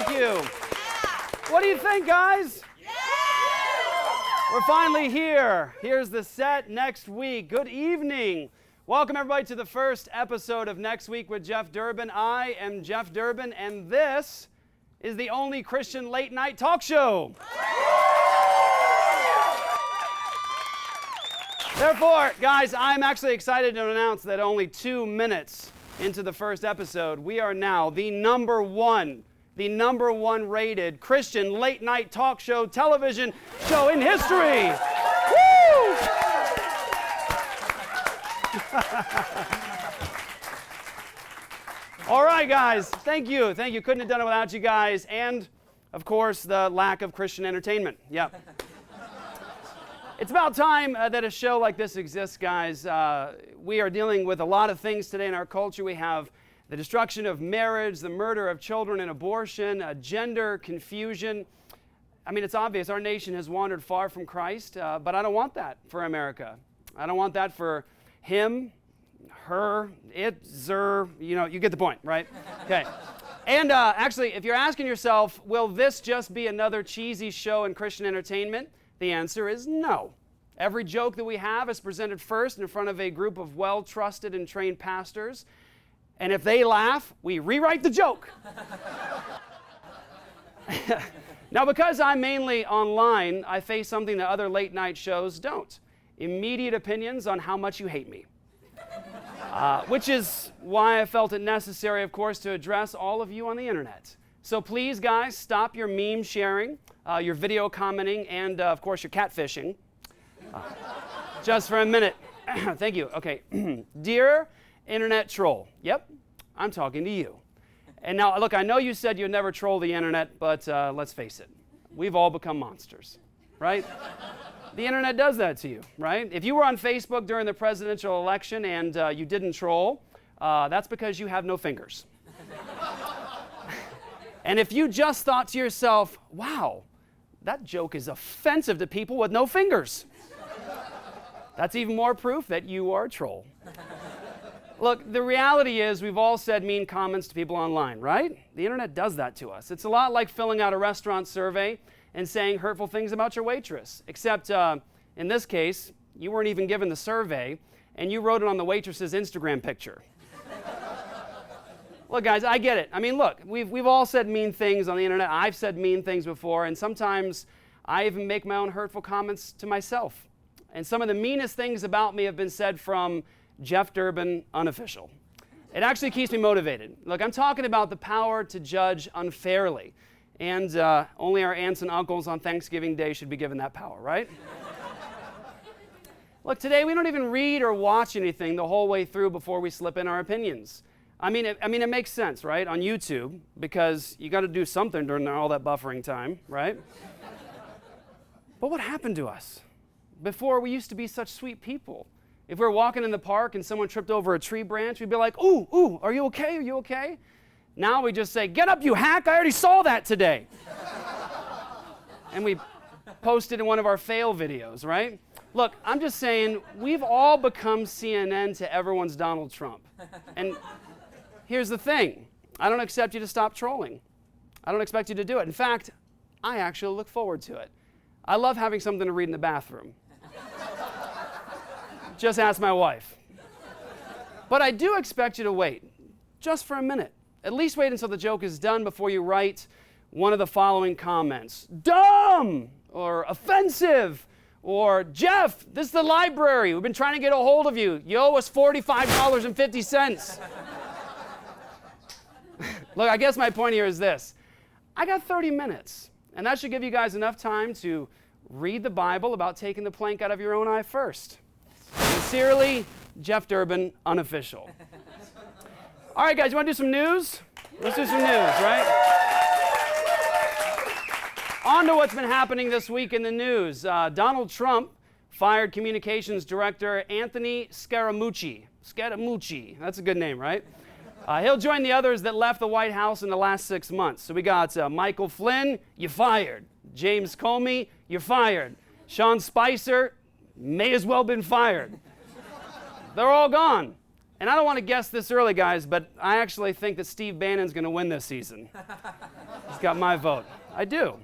Thank you. What do you think, guys? We're finally here. Here's the set next week. Good evening. Welcome, everybody, to the first episode of Next Week with Jeff Durbin. I am Jeff Durbin, and this is the only Christian late-night talk show. Therefore, guys, I'm actually excited to announce that only 2 minutes into the first episode, we are now the number one rated Christian late-night talk show television show in history. Woo! All right, guys. Thank you. Couldn't have done it without you guys. And, of course, the lack of Christian entertainment. Yeah. It's about time that a show like this exists, guys. We are dealing with a lot of things today in our culture. We have the destruction of marriage, the murder of children and abortion, gender confusion. I mean, it's obvious our nation has wandered far from Christ, but I don't want that for America. I don't want that for him, her, it, zer, you get the point, right? Okay. And actually, if you're asking yourself, will this just be another cheesy show in Christian entertainment? The answer is no. Every joke that we have is presented first in front of a group of well-trusted and trained pastors. And if they laugh, we rewrite the joke. Now, because I'm mainly online, I face something that other late-night shows don't. Immediate opinions on how much you hate me. Which is why I felt it necessary, of course, to address all of you on the internet. So please, guys, stop your meme sharing, your video commenting, and, of course, your catfishing. Just for a minute. Thank you. Okay. Dear internet troll. Yep, I'm talking to you. And now, look, I know you said you'd never troll the internet, but let's face it. We've all become monsters, right? The internet does that to you, right? If you were on Facebook during the presidential election and you didn't troll, that's because you have no fingers. And if you just thought to yourself, wow, that joke is offensive to people with no fingers, that's even more proof that you are a troll. Look, the reality is we've all said mean comments to people online, right? The internet does that to us. It's a lot like filling out a restaurant survey and saying hurtful things about your waitress, except in this case, you weren't even given the survey, and you wrote it on the waitress's Instagram picture. Look, guys, I get it. I mean, look, we've all said mean things on the internet. I've said mean things before, and sometimes I even make my own hurtful comments to myself. And some of the meanest things about me have been said from Jeff Durbin, unofficial. It actually keeps me motivated. Look, I'm talking about the power to judge unfairly. And only our aunts and uncles on Thanksgiving Day should be given that power, right? Look, today we don't even read or watch anything the whole way through before we slip in our opinions. I mean, it makes sense, right, on YouTube, because you got to do something during all that buffering time, right? But what happened to us? Before, we used to be such sweet people. If we were walking in the park and someone tripped over a tree branch, we'd be like, ooh, are you okay? Are you okay? Now we just say, get up, you hack, I already saw that today. And we post it in one of our fail videos, right? Look, I'm just saying, we've all become CNN to everyone's Donald Trump. And here's the thing. I don't expect you to stop trolling. I don't expect you to do it. In fact, I actually look forward to it. I love having something to read in the bathroom. Just ask my wife. But I do expect you to wait, just for a minute. At least wait until the joke is done before you write one of the following comments. Dumb! Or offensive! Or, Jeff, this is the library. We've been trying to get a hold of you. You owe us $45.50. Look, I guess my point here is this. I got 30 minutes, and that should give you guys enough time to read the Bible about taking the plank out of your own eye first. Sincerely, Jeff Durbin, unofficial. All right, guys, you want to do some news? Let's do some news, right? On to what's been happening this week in the news. Donald Trump fired communications director Anthony Scaramucci. Scaramucci, that's a good name, right? He'll join the others that left the White House in the last 6 months. So we got Michael Flynn, you fired. James Comey, you're fired. Sean Spicer, may as well been fired. They're all gone. And I don't want to guess this early, guys, but I actually think that Steve Bannon's going to win this season. He's got my vote. I do.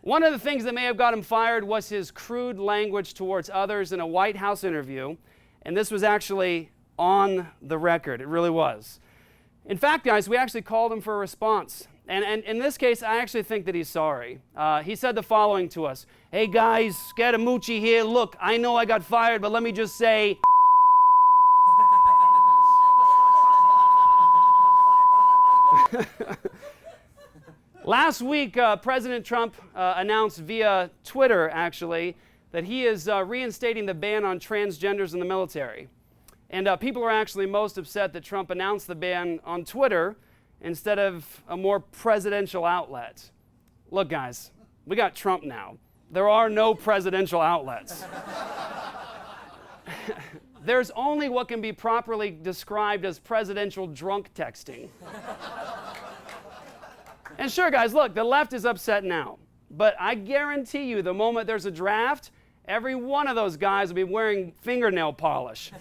One of the things that may have got him fired was his crude language towards others in a White House interview, and this was actually on the record. It really was. In fact, guys, we actually called him for a response. And in this case, I actually think that he's sorry. He said the following to us. Hey, guys, Scaramucci here. Look, I know I got fired, but let me just say... Last week, President Trump announced via Twitter, actually, that he is reinstating the ban on transgenders in the military. And people are actually most upset that Trump announced the ban on Twitter instead of a more presidential outlet. Look, guys, we got Trump now. There are no presidential outlets. There's only what can be properly described as presidential drunk texting. And sure, guys, look, the left is upset now. But I guarantee you, the moment there's a draft, every one of those guys will be wearing fingernail polish.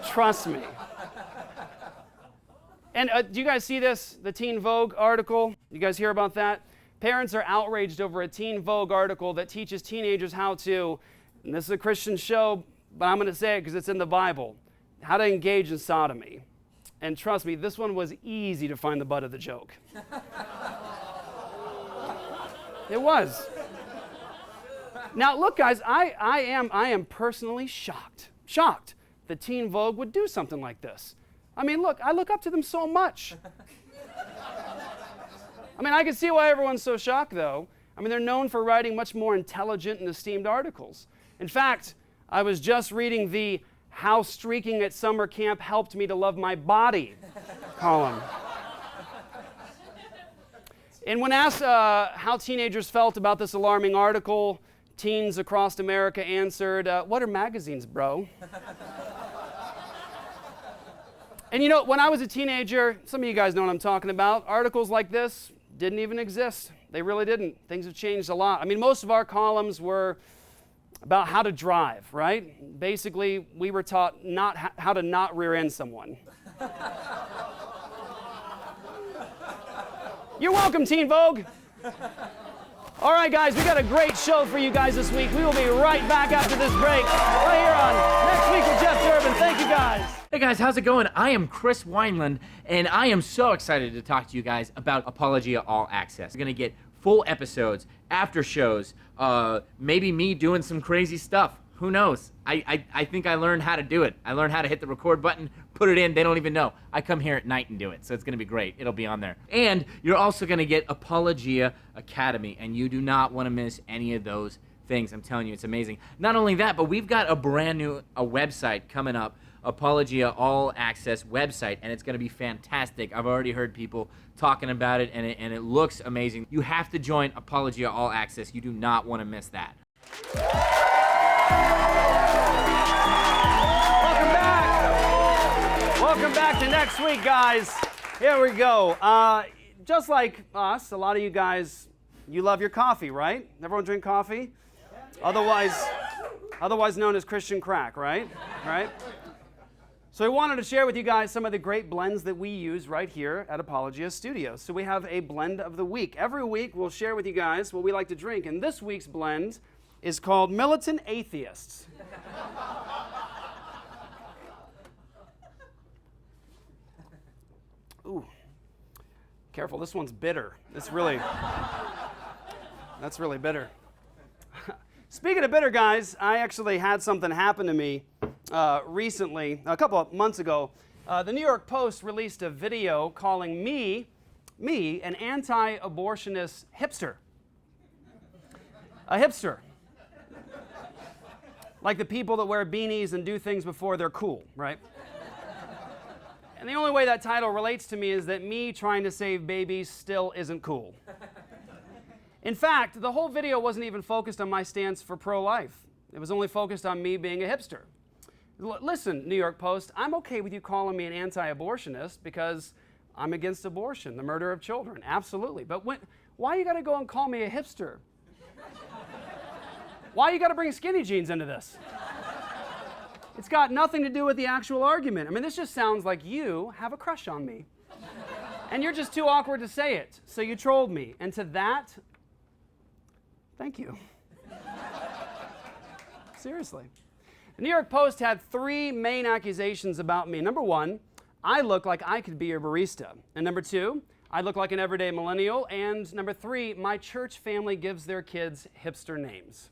Trust me. And do you guys see this, the Teen Vogue article? You guys hear about that? Parents are outraged over a Teen Vogue article that teaches teenagers how to, and this is a Christian show, but I'm going to say it because it's in the Bible, how to engage in sodomy. And trust me, this one was easy to find the butt of the joke. It was. Now, look, guys, I am personally shocked that Teen Vogue would do something like this. I mean, look, I look up to them so much. I mean, I can see why everyone's so shocked, though. I mean, they're known for writing much more intelligent and esteemed articles. In fact, I was just reading the How Streaking at Summer Camp Helped Me to Love My Body column. And when asked how teenagers felt about this alarming article, teens across America answered, what are magazines, bro? And you know, when I was a teenager, some of you guys know what I'm talking about, articles like this didn't even exist. They really didn't. Things have changed a lot. I mean, most of our columns were about how to drive, right? Basically, we were taught how to not rear end someone. You're welcome, Teen Vogue. All right, guys, we got a great show for you guys this week. We will be right back after this break, right here on Next Week with Jeff Durbin. Thank you, guys. Hey guys, how's it going? I am Chris Wineland, and I am so excited to talk to you guys about Apologia All Access. We're gonna get full episodes, after shows, maybe me doing some crazy stuff. Who knows? I think I learned how to do it. I learned how to hit the record button, put it in, they don't even know. I come here at night and do it, so it's gonna be great. It'll be on there. And you're also gonna get Apologia Academy, and you do not wanna miss any of those things. I'm telling you, it's amazing. Not only that, but we've got a brand new website coming up, Apologia All Access website, and it's going to be fantastic. I've already heard people talking about it, and it looks amazing. You have to join Apologia All Access. You do not want to miss that. Welcome back. Welcome back to Next Week, guys. Here we go. Just like us, a lot of you guys, you love your coffee, right? Everyone drink coffee? Otherwise known as Christian crack, right? Right? So we wanted to share with you guys some of the great blends that we use right here at Apologia Studios. So we have a blend of the week. Every week we'll share with you guys what we like to drink, and this week's blend is called Militant Atheists. Ooh, careful, this one's bitter. That's really bitter. Speaking of bitter, guys, I actually had something happen to me recently, a couple of months ago. The New York Post released a video calling me an anti-abortionist hipster. A hipster. Like the people that wear beanies and do things before they're cool, right? And the only way that title relates to me is that me trying to save babies still isn't cool. In fact, the whole video wasn't even focused on my stance for pro-life. It was only focused on me being a hipster. Listen, New York Post, I'm okay with you calling me an anti-abortionist because I'm against abortion, the murder of children, absolutely. But why you gotta go and call me a hipster? Why you gotta bring skinny jeans into this? It's got nothing to do with the actual argument. I mean, this just sounds like you have a crush on me. And you're just too awkward to say it, so you trolled me. And to that, thank you. Seriously. The New York Post had 3 main accusations about me. Number 1, I look like I could be your barista. And number 2, I look like an everyday millennial. And number 3, my church family gives their kids hipster names.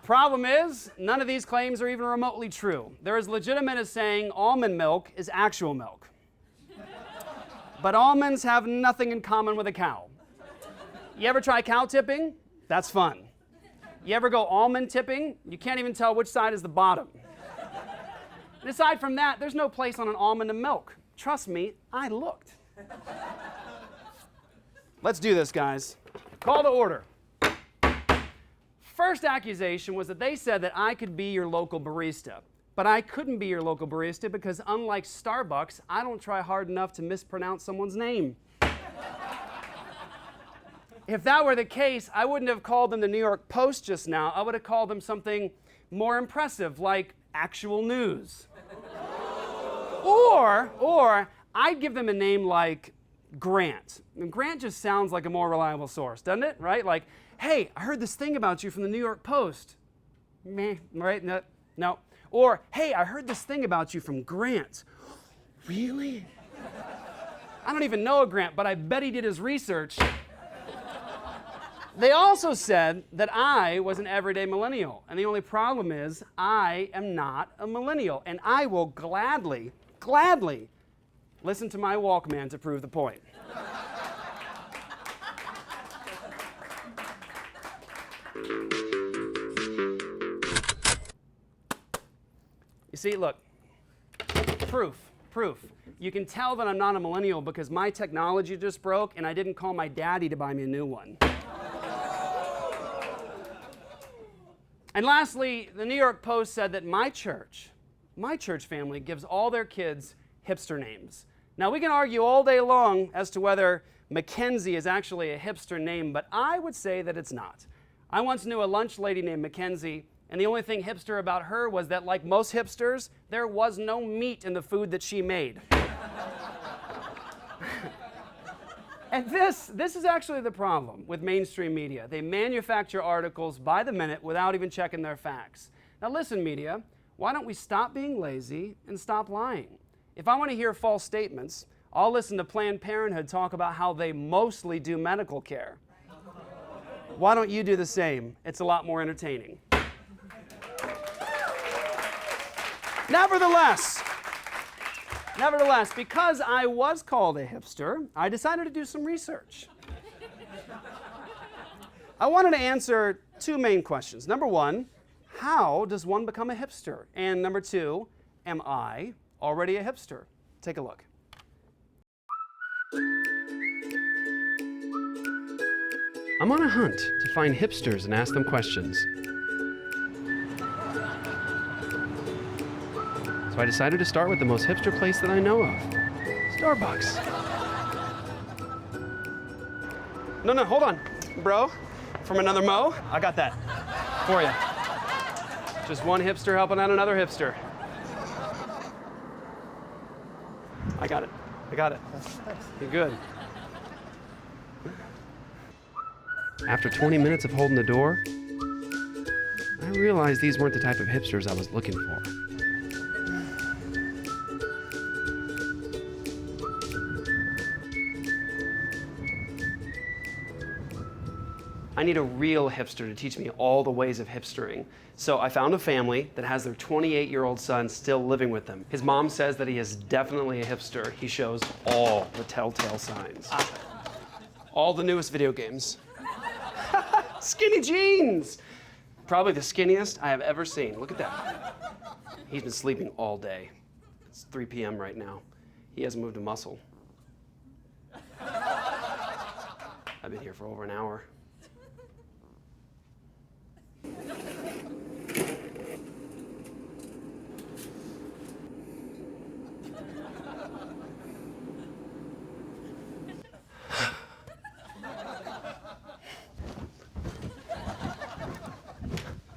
Problem is, none of these claims are even remotely true. They're as legitimate as saying almond milk is actual milk. But almonds have nothing in common with a cow. You ever try cow tipping? That's fun. You ever go almond tipping? You can't even tell which side is the bottom. And aside from that, there's no place on an almond to milk. Trust me, I looked. Let's do this, guys. Call to order. First accusation was that they said that I could be your local barista. But I couldn't be your local barista because unlike Starbucks, I don't try hard enough to mispronounce someone's name. If that were the case, I wouldn't have called them the New York Post just now. I would have called them something more impressive, like Actual News. Or I'd give them a name like Grant. And Grant just sounds like a more reliable source, doesn't it? Right? Like, hey, I heard this thing about you from the New York Post. Meh, right? No. Or, hey, I heard this thing about you from Grant. Really? I don't even know a Grant, but I bet he did his research. They also said that I was an everyday millennial, and the only problem is I am not a millennial, and I will gladly listen to my Walkman to prove the point. You see, look, proof. You can tell that I'm not a millennial because my technology just broke and I didn't call my daddy to buy me a new one. And lastly, the New York Post said that my church family gives all their kids hipster names. Now, we can argue all day long as to whether Mackenzie is actually a hipster name, but I would say that it's not. I once knew a lunch lady named Mackenzie, and the only thing hipster about her was that, like most hipsters, there was no meat in the food that she made. And this is actually the problem with mainstream media. They manufacture articles by the minute without even checking their facts. Now listen, media, why don't we stop being lazy and stop lying? If I want to hear false statements, I'll listen to Planned Parenthood talk about how they mostly do medical care. Why don't you do the same? It's a lot more entertaining. Nevertheless, because I was called a hipster, I decided to do some research. I wanted to answer 2 main questions. Number 1, how does one become a hipster? And number 2, am I already a hipster? Take a look. I'm on a hunt to find hipsters and ask them questions. So I decided to start with the most hipster place that I know of, Starbucks. No, hold on, bro. From another Mo, I got that for you. Just one hipster helping out another hipster. I got it. You're good. After 20 minutes of holding the door, I realized these weren't the type of hipsters I was looking for. I need a real hipster to teach me all the ways of hipstering. So I found a family that has their 28-year-old son still living with them. His mom says that he is definitely a hipster. He shows all the telltale signs. All the newest video games. Skinny jeans! Probably the skinniest I have ever seen. Look at that. He's been sleeping all day. It's 3 p.m. right now. He hasn't moved a muscle. I've been here for over an hour.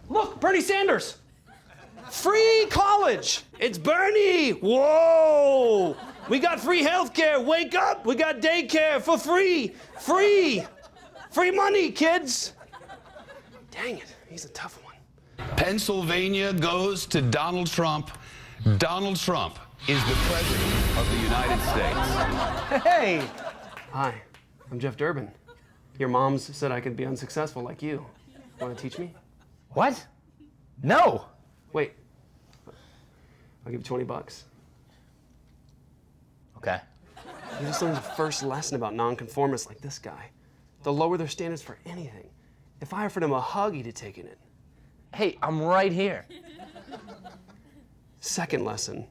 Look, Bernie Sanders! free college. It's Bernie. Whoa. We got free healthcare. Wake up. We got daycare for free. Free. Free money, kids. Dang it. He's a tough one. Pennsylvania goes to Donald Trump. Donald Trump is the president of the United States. Hey. Hi, I'm Jeff Durbin. Your moms said I could be unsuccessful like you. Want to teach me? What? No. Wait. I'll give you $20. Okay. You just learned the first lesson about nonconformists like this guy. They'll lower their standards for anything. If I offered him a hug, he'd have taken it. Hey, I'm right here. Second lesson,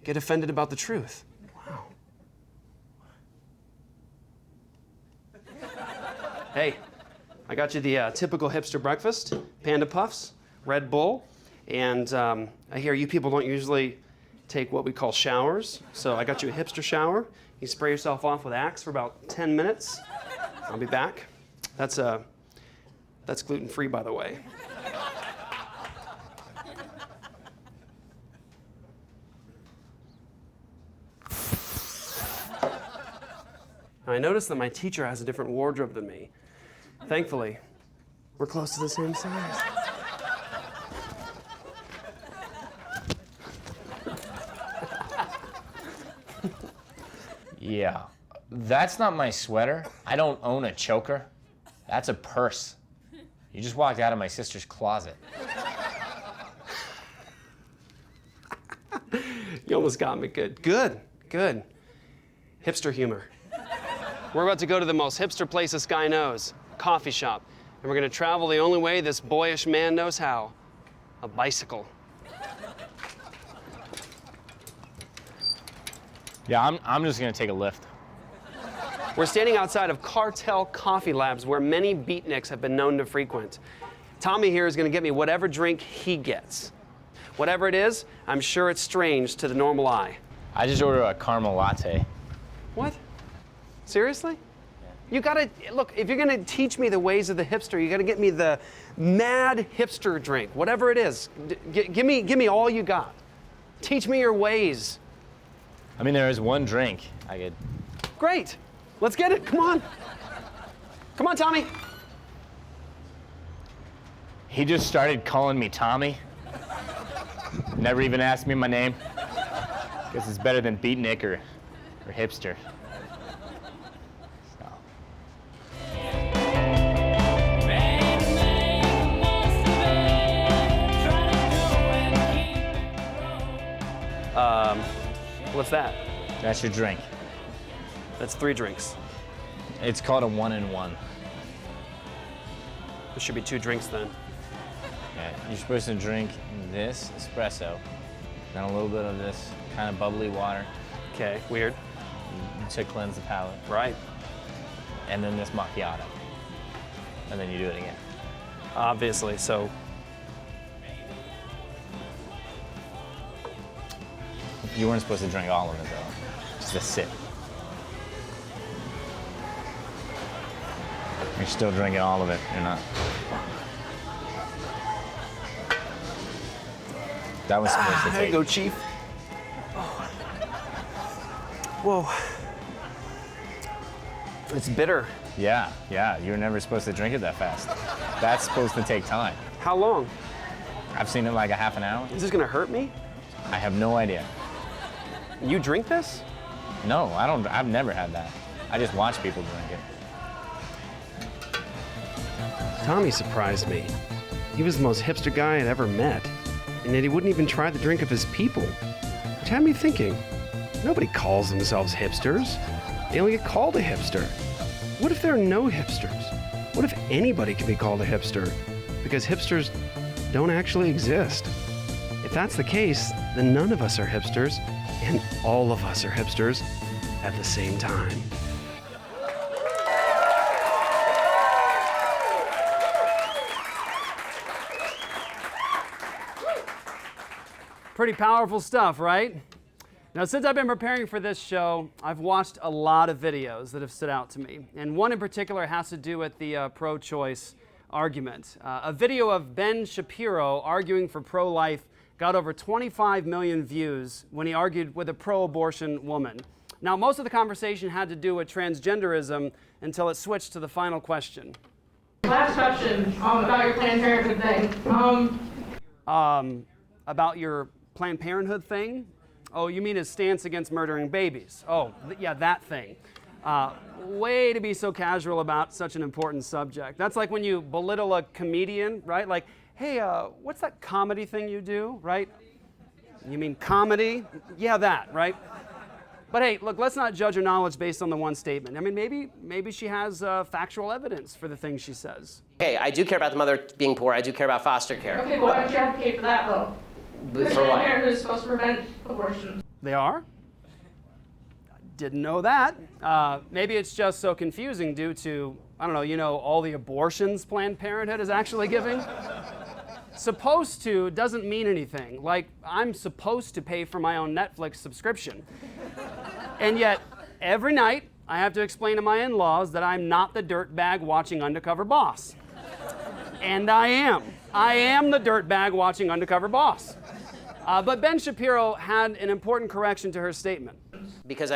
get offended about the truth. Wow. Hey, I got you the typical hipster breakfast, Panda Puffs, Red Bull, and I hear you people don't usually take what we call showers, so I got you a hipster shower. You spray yourself off with Axe for about 10 minutes. I'll be back. That's gluten-free, by the way. I noticed that my teacher has a different wardrobe than me. Thankfully, we're close to the same size. Yeah. That's not my sweater. I don't own a choker. That's a purse. You just walked out of my sister's closet. You almost got me good. Good. Hipster humor. We're about to go to the most hipster place this guy knows, a coffee shop. And we're gonna travel the only way this boyish man knows how, a bicycle. Yeah, I'm just gonna take a lift. We're standing outside of Cartel Coffee Labs, where many beatniks have been known to frequent. Tommy here is gonna get me whatever drink he gets. Whatever it is, I'm sure it's strange to the normal eye. I just ordered a caramel latte. What? Seriously? You gotta, look, if you're gonna teach me the ways of the hipster, you gotta get me the mad hipster drink, whatever it is. Give me all you got. Teach me your ways. I mean, there is one drink I could... Great. Let's get it. Come on. Come on, Tommy. He just started calling me Tommy. Never even asked me my name. Guess it's better than beatnik or hipster. So. What's that? That's your drink. That's 3 drinks. It's called a 1-in-1. There should be 2 drinks then. Yeah, you're supposed to drink this espresso, then a little bit of this kind of bubbly water Okay, weird. to cleanse the palate, Right. and then this macchiato, and then you do it again. Obviously, so You weren't supposed to drink all of it though, just a sip. You're still drinking all of it, you're not. That was supposed to there you take. go, Chief. Whoa. It's bitter. Yeah, you were never supposed to drink it that fast. That's supposed to take time. How long? I've seen it like a half an hour. Is this gonna hurt me? I have no idea. You drink this? No, I don't. I've never had that. I just watch people drink it. Tommy surprised me. He was the most hipster guy I'd ever met, and yet he wouldn't even try the drink of his people. Which had me thinking, nobody calls themselves hipsters. They only get called a hipster. What if there are no hipsters? What if anybody can be called a hipster? Because hipsters don't actually exist. If that's the case, then none of us are hipsters, and all of us are hipsters at the same time. Pretty powerful stuff, right? Now, since I've been preparing for this show, I've watched a lot of videos that have stood out to me. And one in particular has to do with the pro-choice argument. A video of Ben Shapiro arguing for pro-life got over 25 million views when he argued with a pro-abortion woman. Now, most of the conversation had to do with transgenderism until it switched to the final question. Last question about your Planned Parenthood thing. About your Planned Parenthood thing? Oh, you mean his stance against murdering babies? Oh, yeah, that thing. Way to be so casual about such an important subject. That's like when you belittle a comedian, right? Like, hey, what's that comedy thing you do, right? You mean comedy? Yeah, that, right? But hey, look, let's not judge her knowledge based on the one statement. I mean, maybe she has factual evidence for the things she says. Okay, I do care about the mother being poor. I do care about foster care. Okay, well, why don't you advocate for that, though? For Planned what? Parenthood is supposed to prevent abortion. They are? Didn't know that. Maybe it's just so confusing due to, I don't know, all the abortions Planned Parenthood is actually giving. Supposed to doesn't mean anything. Like, I'm supposed to pay for my own Netflix subscription. And yet, every night, I have to explain to my in-laws that I'm not the dirtbag watching Undercover Boss. And I am. I am the dirtbag watching Undercover Boss. But Ben Shapiro had an important correction to her statement. Because,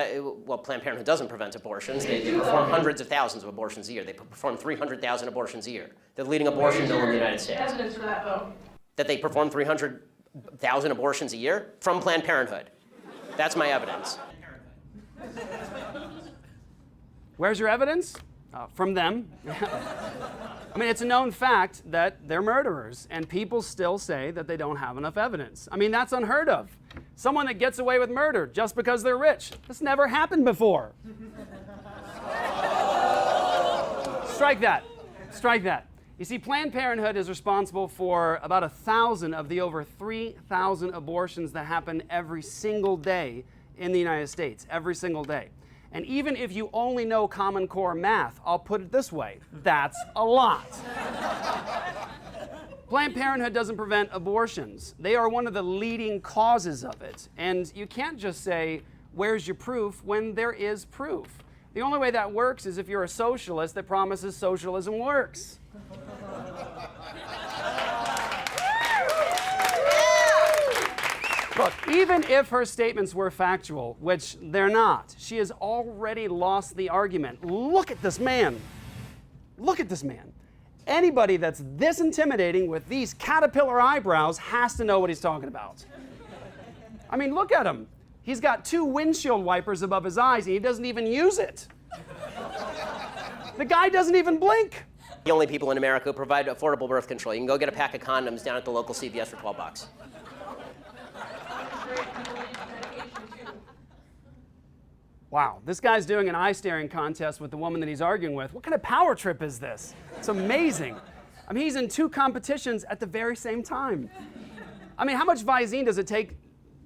Planned Parenthood doesn't prevent abortions. They perform hundreds of thousands of abortions a year. They perform 300,000 abortions a year. They're the leading abortion mill in the United States. Evidence for that, though. That they perform 300,000 abortions a year from Planned Parenthood. That's my evidence. Where's your evidence? From them. I mean, it's a known fact that they're murderers, and people still say that they don't have enough evidence. I mean, that's unheard of. Someone that gets away with murder just because they're rich. This never happened before. Strike that. Strike that. You see, Planned Parenthood is responsible for about 1,000 of the over 3,000 abortions that happen every single day in the United States, every single day. And even if you only know Common Core math, I'll put it this way, that's a lot. Planned Parenthood doesn't prevent abortions. They are one of the leading causes of it. And you can't just say, where's your proof, when there is proof. The only way that works is if you're a socialist that promises socialism works. Look, even if her statements were factual, which they're not, she has already lost the argument. Look at this man. Look at this man. Anybody that's this intimidating with these caterpillar eyebrows has to know what he's talking about. I mean, look at him. He's got 2 windshield wipers above his eyes, and he doesn't even use it. The guy doesn't even blink. The only people in America who provide affordable birth control. You can go get a pack of condoms down at the local CVS for $12. Wow, this guy's doing an eye-staring contest with the woman that he's arguing with. What kind of power trip is this? It's amazing. I mean, he's in 2 competitions at the very same time. I mean, how much Visine does it take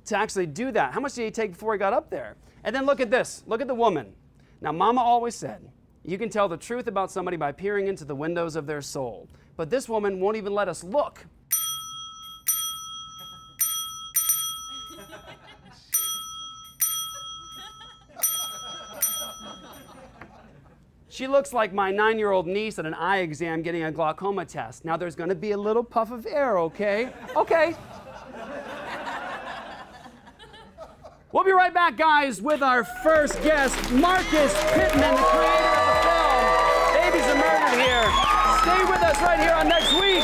to actually do that? How much did he take before he got up there? And then look at this. Look at the woman. Now, Mama always said, you can tell the truth about somebody by peering into the windows of their soul. But this woman won't even let us look. She looks like my 9-year-old niece at an eye exam getting a glaucoma test. Now there's gonna be a little puff of air, okay? Okay. We'll be right back, guys, with our first guest, Marcus Pitman, the creator of the film Babies Are Murdered Here. Stay with us right here on Next Week.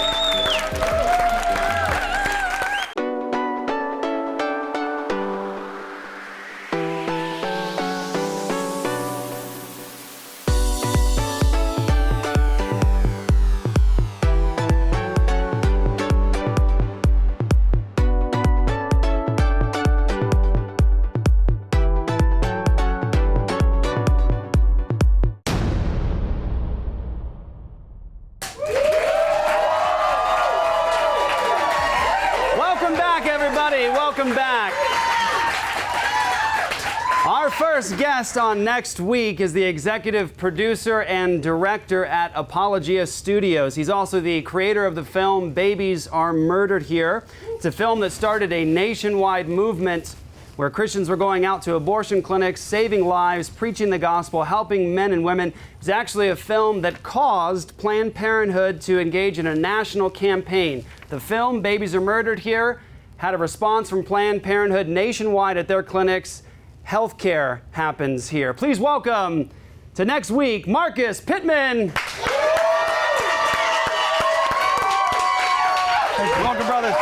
Welcome back. Our first guest on Next Week is the executive producer and director at Apologia Studios. He's also the creator of the film Babies Are Murdered Here. It's a film that started a nationwide movement where Christians were going out to abortion clinics, saving lives, preaching the gospel, helping men and women. It's actually a film that caused Planned Parenthood to engage in a national campaign. The film Babies Are Murdered Here had a response from Planned Parenthood nationwide at their clinics. Healthcare happens here. Please welcome to next week, Marcus Pitman. Welcome, brother.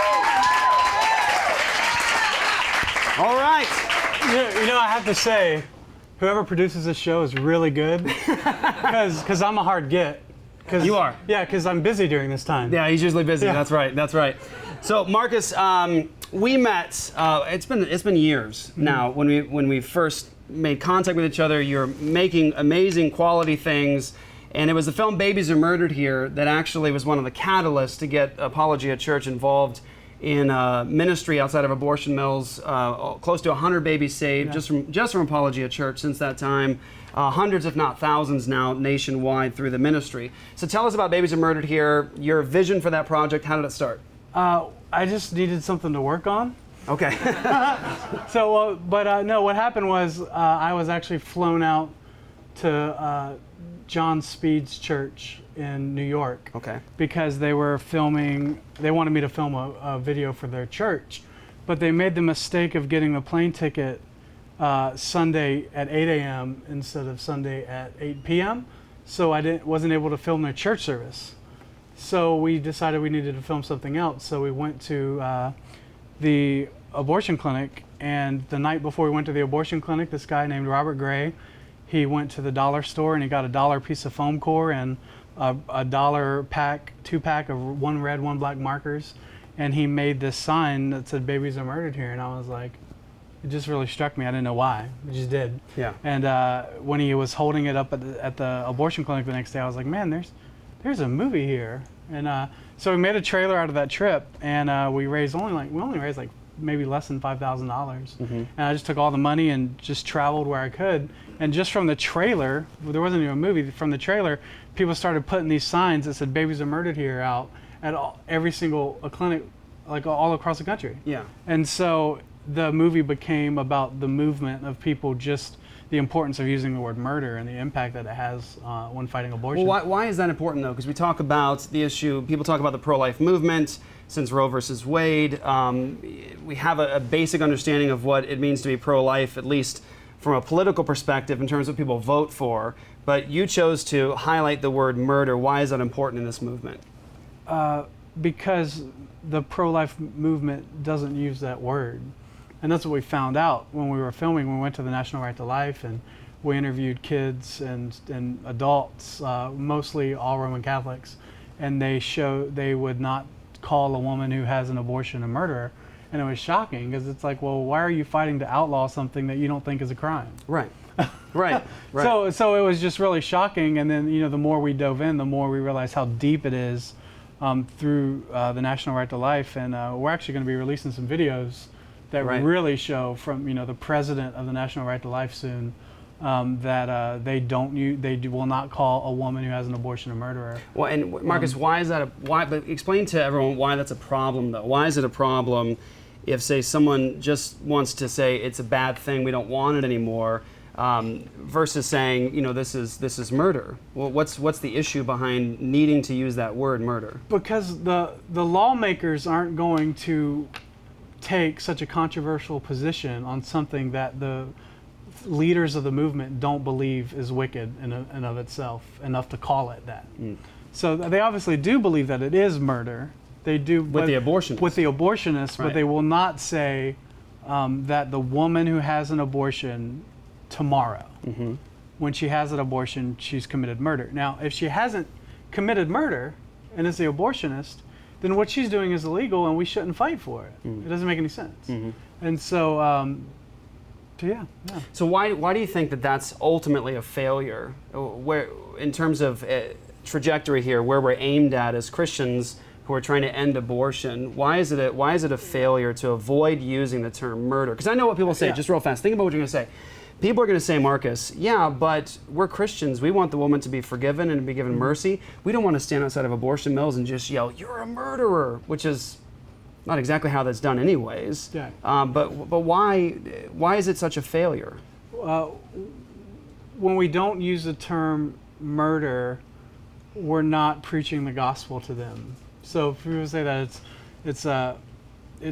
All right. You know, I have to say, whoever produces this show is really good, because I'm a hard get. You are? Yeah, because I'm busy during this time. Yeah, he's usually busy. Yeah. That's right. That's right. So, Marcus, we met. It's been years now when we first made contact with each other. You're making amazing quality things, and it was the film Babies Are Murdered Here that actually was one of the catalysts to get Apologia Church involved in ministry outside of abortion mills. Close to 100 babies saved just from Apologia Church since that time. Hundreds, if not thousands now nationwide through the ministry. So tell us about Babies Are Murdered Here, your vision for that project. How did it start? I just needed something to work on. Okay. So, no, what happened was I was actually flown out to John Speed's church in New York. Okay. Because they wanted me to film a video for their church, but they made the mistake of getting the plane ticket Sunday at 8 a.m. instead of Sunday at 8 p.m. So I wasn't able to film their church service. So we decided we needed to film something else. So we went to the abortion clinic, and the night before we went to the abortion clinic, this guy named Robert Gray, he went to the dollar store and he got a $1 piece of foam core and a $1 pack, 2-pack of 1 red, 1 black markers, and he made this sign that said "Babies Are Murdered Here," and I was like, it just really struck me. I didn't know why. It just did. Yeah. And when he was holding it up at the abortion clinic the next day, I was like, man, there's a movie here. And so we made a trailer out of that trip, and we only raised like maybe less than $5,000. And I just took all the money and just traveled where I could. And just from the trailer, there wasn't even a movie. From the trailer, people started putting these signs that said "Babies Are Murdered Here" out at every single clinic, like all across the country. Yeah. And so the movie became about the movement of people, just the importance of using the word murder and the impact that it has when fighting abortion. Well, why is that important, though? Because we talk about the issue, people talk about the pro-life movement since Roe versus Wade. We have a basic understanding of what it means to be pro-life, at least from a political perspective in terms of what people vote for. But you chose to highlight the word murder. Why is that important in this movement? Because the pro-life movement doesn't use that word. And that's what we found out when we were filming. We went to the National Right to Life and we interviewed kids and adults, mostly all Roman Catholics, and they would not call a woman who has an abortion a murderer. And it was shocking because it's like, well, why are you fighting to outlaw something that you don't think is a crime? Right. Right. Right. So it was just really shocking. And then, the more we dove in, the more we realized how deep it is through the National Right to Life. And we're actually going to be releasing some videos that really show from the president of the National Right to Life soon that they will not call a woman who has an abortion a murderer. Well, and Marcus, why is that but explain to everyone why that's a problem, though. Why is it a problem if, say, someone just wants to say it's a bad thing, we don't want it anymore, versus saying, this is murder? Well, what's the issue behind needing to use that word, murder? Because the lawmakers aren't going to take such a controversial position on something that the leaders of the movement don't believe is wicked in and of itself enough to call it that. So they obviously do believe that it is murder. They do with the abortionists. With the abortionists, but they will not say that the woman who has an abortion tomorrow, when she has an abortion, she's committed murder. Now, if she hasn't committed murder and is the abortionist, then what she's doing is illegal and we shouldn't fight for it. It doesn't make any sense. And so, yeah. So why do you think that that's ultimately a failure? Where, in terms of trajectory here, where we're aimed at as Christians who are trying to end abortion, why is it a failure to avoid using the term murder? Because I know what people say, just real fast. Think about what you're going to say. People are going to say, Marcus, yeah, but we're Christians. We want the woman to be forgiven and to be given mercy. We don't want to stand outside of abortion mills and just yell, "You're a murderer," which is not exactly how that's done anyways. Yeah. But why is it such a failure? When we don't use the term murder, we're not preaching the gospel to them. So if people say that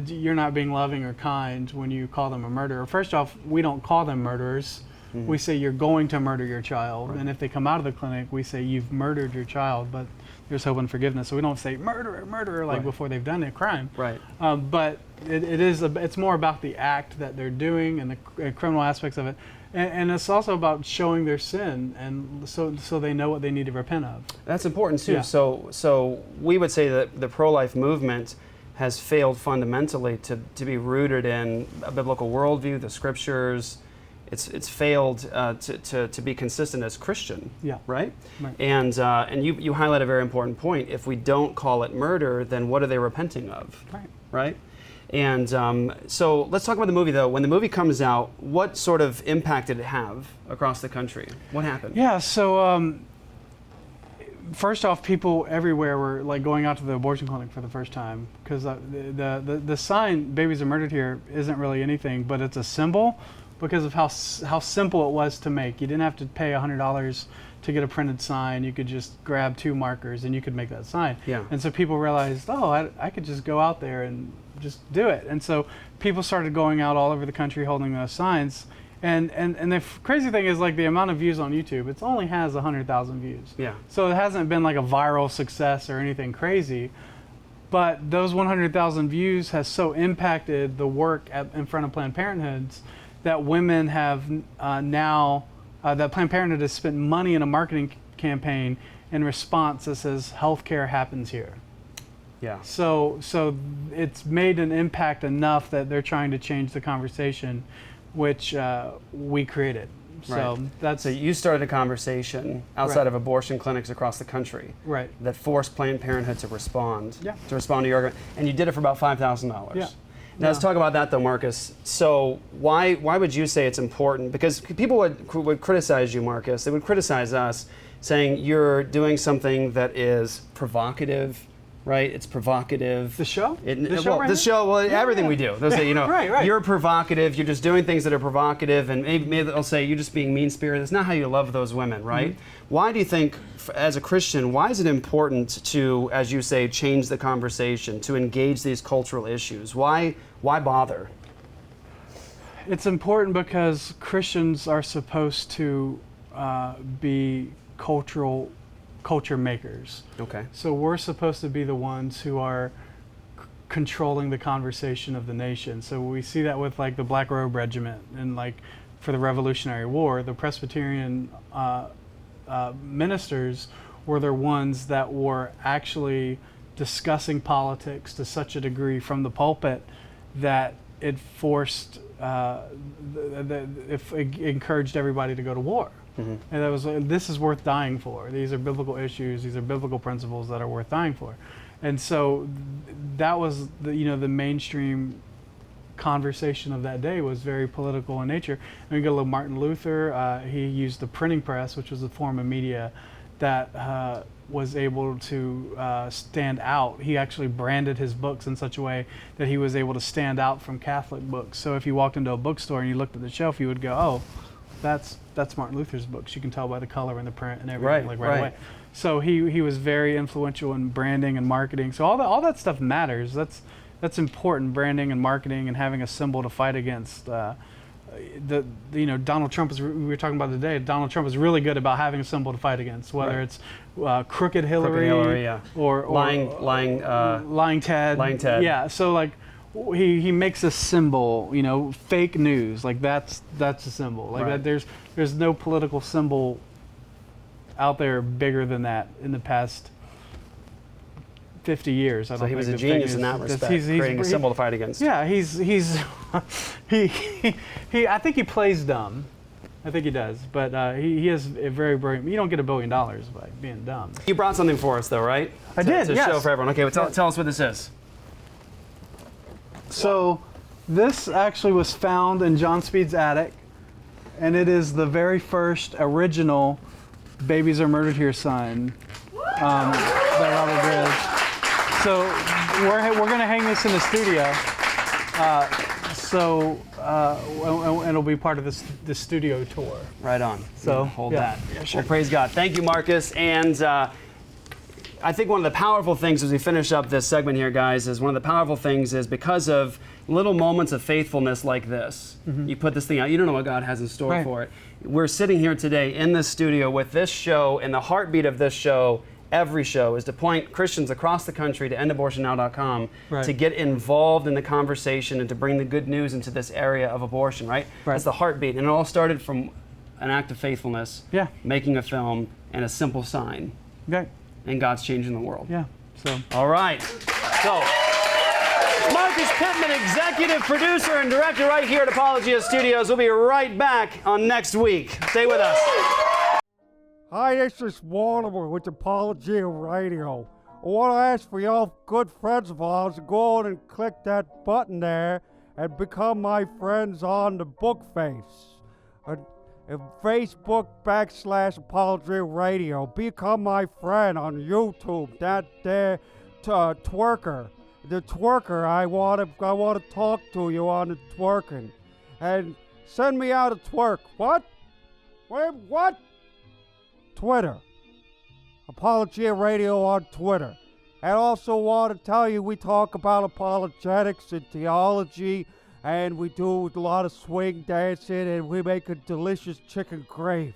you're not being loving or kind when you call them a murderer. First off, we don't call them murderers. We say you're going to murder your child, and if they come out of the clinic, we say you've murdered your child, but there's hope and forgiveness. So we don't say murderer, murderer, like before they've done a crime. Right. But it's more about the act that they're doing and the criminal aspects of it, and it's also about showing their sin, and so they know what they need to repent of. That's important too. Yeah. So we would say that the pro-life movement has failed fundamentally to be rooted in a biblical worldview, the scriptures. It's failed to be consistent as Christian. Yeah. Right. Right. And you highlight a very important point. If we don't call it murder, then what are they repenting of? Right. Right. And so let's talk about the movie, though. When the movie comes out, what sort of impact did it have across the country? What happened? Yeah. So first off, people everywhere were like going out to the abortion clinic for the first time, because the sign "Babies are murdered here" isn't really anything, but it's a symbol because of how simple it was to make. You didn't have to pay $100 to get a printed sign. You could just grab 2 markers and you could make that sign. Yeah. And so people realized, oh, I could just go out there and just do it. And so people started going out all over the country holding those signs. And the crazy thing is, like, the amount of views on YouTube, it only has 100,000 views. Yeah. So it hasn't been like a viral success or anything crazy. But those 100,000 views has so impacted the work in front of Planned Parenthoods that women have that Planned Parenthood has spent money in a marketing campaign in response that says healthcare happens here. Yeah. So it's made an impact enough that they're trying to change the conversation, which we created. So So you started a conversation outside of abortion clinics across the country. Right. That forced Planned Parenthood to respond. Yeah. To respond to your argument, and you did it for about $5,000. Yeah. Now let's talk about that, though, Marcus. So why would you say it's important? Because people would criticize you, Marcus. They would criticize us, saying you're doing something that is provocative, right? It's provocative. The show? Everything we do. They'll say, Right. you're provocative. You're just doing things that are provocative, and maybe they'll say you're just being mean-spirited. That's not how you love those women, right? Mm-hmm. Why do you think, as a Christian, why is it important to, as you say, change the conversation, to engage these cultural issues? Why bother? It's important because Christians are supposed to be culture makers. Okay. So we're supposed to be the ones who are controlling the conversation of the nation. So we see that with, like, the Black Robe Regiment, and, like, for the Revolutionary War, the Presbyterian ministers were the ones that were actually discussing politics to such a degree from the pulpit that it forced, it encouraged everybody to go to war. Mm-hmm. And this is worth dying for. These are biblical issues. These are biblical principles that are worth dying for. And so that was the mainstream conversation of that day was very political in nature. And we go to Martin Luther. He used the printing press, which was a form of media that was able to stand out. He actually branded his books in such a way that he was able to stand out from Catholic books. So if you walked into a bookstore and you looked at the shelf, you would go, oh, that's Martin Luther's books. You can tell by the color and the print and everything, right away. So he was very influential in branding and marketing. So all that stuff matters. That's important, branding and marketing and having a symbol to fight against. Donald Trump, we were talking about today, Donald Trump is really good about having a symbol to fight against, whether it's crooked Hillary, or lying Ted. Lying Ted. Yeah, so, like, he makes a symbol, fake news, like that's a symbol. Like that, there's no political symbol out there bigger than that in the past 50 years. So he was a genius in that respect, creating a symbol to fight against. Yeah, he I think he plays dumb. I think he does, but he is a very brilliant. You don't get $1 billion by being dumb. You brought something for us, though, right? I did, to yes. show for everyone. Okay, well, tell us what this is. So this actually was found in John Speed's attic, and it is the very first original "Babies Are Murdered Here" sign that Robert did. So we're going to hang this in the studio. And it'll be part of this studio tour. Right on. So hold that. Yeah, sure. Well, praise God. Thank you, Marcus. And I think one of the powerful things as we finish up this segment here, guys, is one of the powerful things is because of little moments of faithfulness like this. You put this thing out, you don't know what God has in store for it. We're sitting here today in this studio with this show, and the heartbeat of this show, every show, is to point Christians across the country to endabortionnow.com to get involved in the conversation and to bring the good news into this area of abortion, right? That's the heartbeat. And it all started from an act of faithfulness, making a film, and a simple sign. And God's changing the world. So. All right. So, Marcus Pitman, executive producer and director right here at Apologia Studios. We'll be right back on next week. Stay with us. Hi, this is Mortimer with Apologia Radio. I want to ask for y'all good friends of ours to go on and click that button there and become my friends on the book face. Facebook /Apologia Radio. Become my friend on YouTube. That there twerker. The twerker, I want to talk to you on the twerking. And send me out a twerk. What? Wait, what? Twitter. Apologia Radio on Twitter. And also want to tell you we talk about apologetics and theology, and we do a lot of swing dancing, and we make a delicious chicken gravy.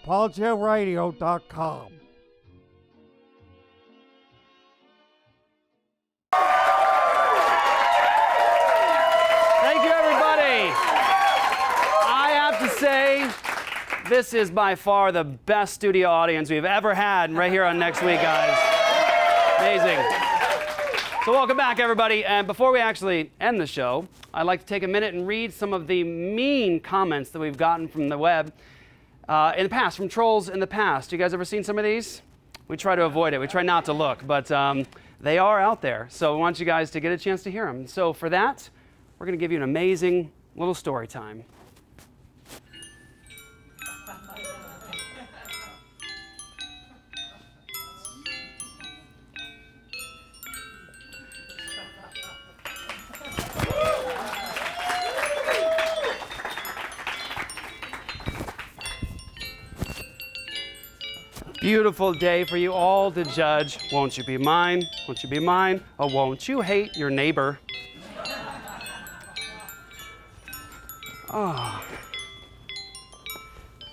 ApologiaRadio.com. Thank you, everybody. I have to say, this is by far the best studio audience we've ever had right here on Next Week, guys. Amazing. So welcome back, everybody. And before we actually end the show, I'd like to take a minute and read some of the mean comments that we've gotten from the web in the past, from trolls in the past. You guys ever seen some of these? We try to avoid it. We try not to look, but they are out there. So I want you guys to get a chance to hear them. So for that, we're going to give you an amazing little story time. Beautiful day for you all to judge. Won't you be mine? Won't you be mine? Oh, won't you hate your neighbor? Oh.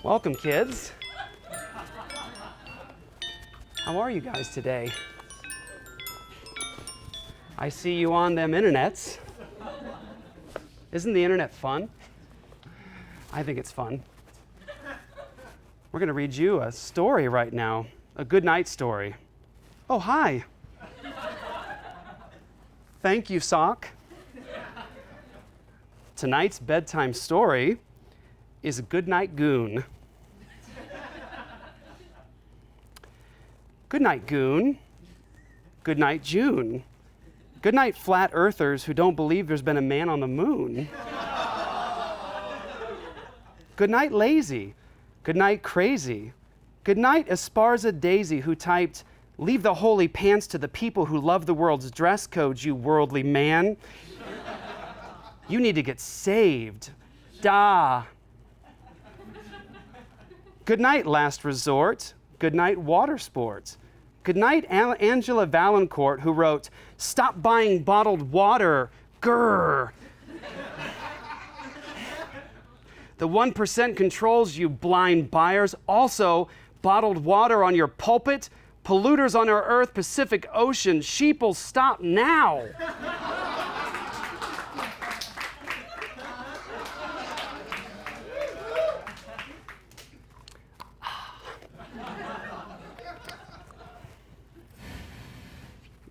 Welcome, kids. How are you guys today? I see you on them internets. Isn't the internet fun? I think it's fun. We're going to read you a story right now, a good night story. Oh, hi. Thank you, Sock. Tonight's bedtime story is Good Night Goon. Good night, Goon. Good night, June. Good night, flat earthers who don't believe there's been a man on the moon. Good night, lazy. Good night, crazy. Good night, Esparza Daisy, who typed, "Leave the holy pants to the people who love the world's dress codes, you worldly man. You need to get saved. Da." Good night, Last Resort. Good night, Water Sports. Good night, Angela Valancourt, who wrote, "Stop buying bottled water. Grr." The 1% controls you blind buyers. Also, bottled water on your pulpit, polluters on our earth, Pacific Ocean. Sheeple, stop now.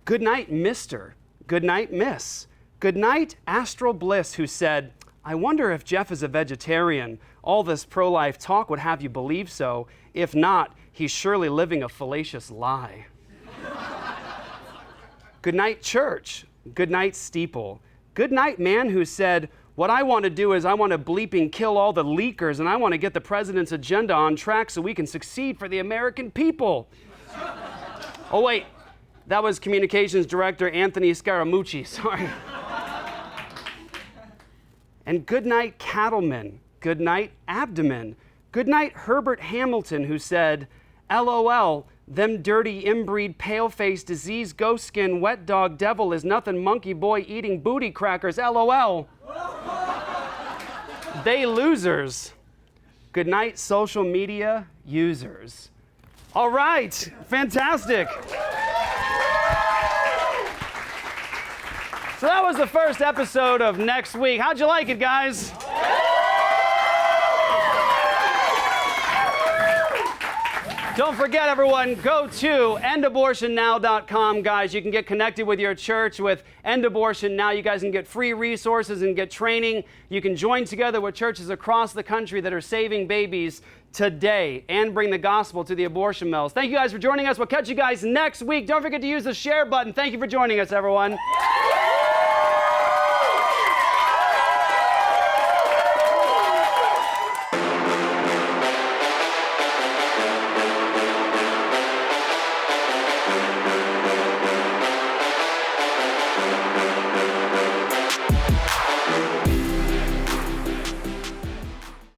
Good night, Mr. Good night, Miss. Good night, Astral Bliss, who said, "I wonder if Jeff is a vegetarian. All this pro-life talk would have you believe so. If not, he's surely living a fallacious lie." Good night, church. Good night, steeple. Good night, man who said, "What I want to do is I want to bleeping kill all the leakers, and I want to get the president's agenda on track so we can succeed for the American people." Oh, wait. That was Communications Director Anthony Scaramucci. Sorry. And good night, cattleman. Good night, abdomen. Good night, Herbert Hamilton, who said, "LOL, Them dirty inbreed, pale-faced, diseased, ghost skin, wet dog devil is nothing monkey boy eating booty crackers, LOL. They losers. Good night, social media users. All right, fantastic. So that was the first episode of Next Week. How'd you like it, guys? Don't forget, everyone, go to endabortionnow.com, guys. You can get connected with your church with End Abortion Now. You guys can get free resources and get training. You can join together with churches across the country that are saving babies today and bring the gospel to the abortion mills. Thank you guys for joining us. We'll catch you guys next week. Don't forget to use the share button. Thank you for joining us, everyone.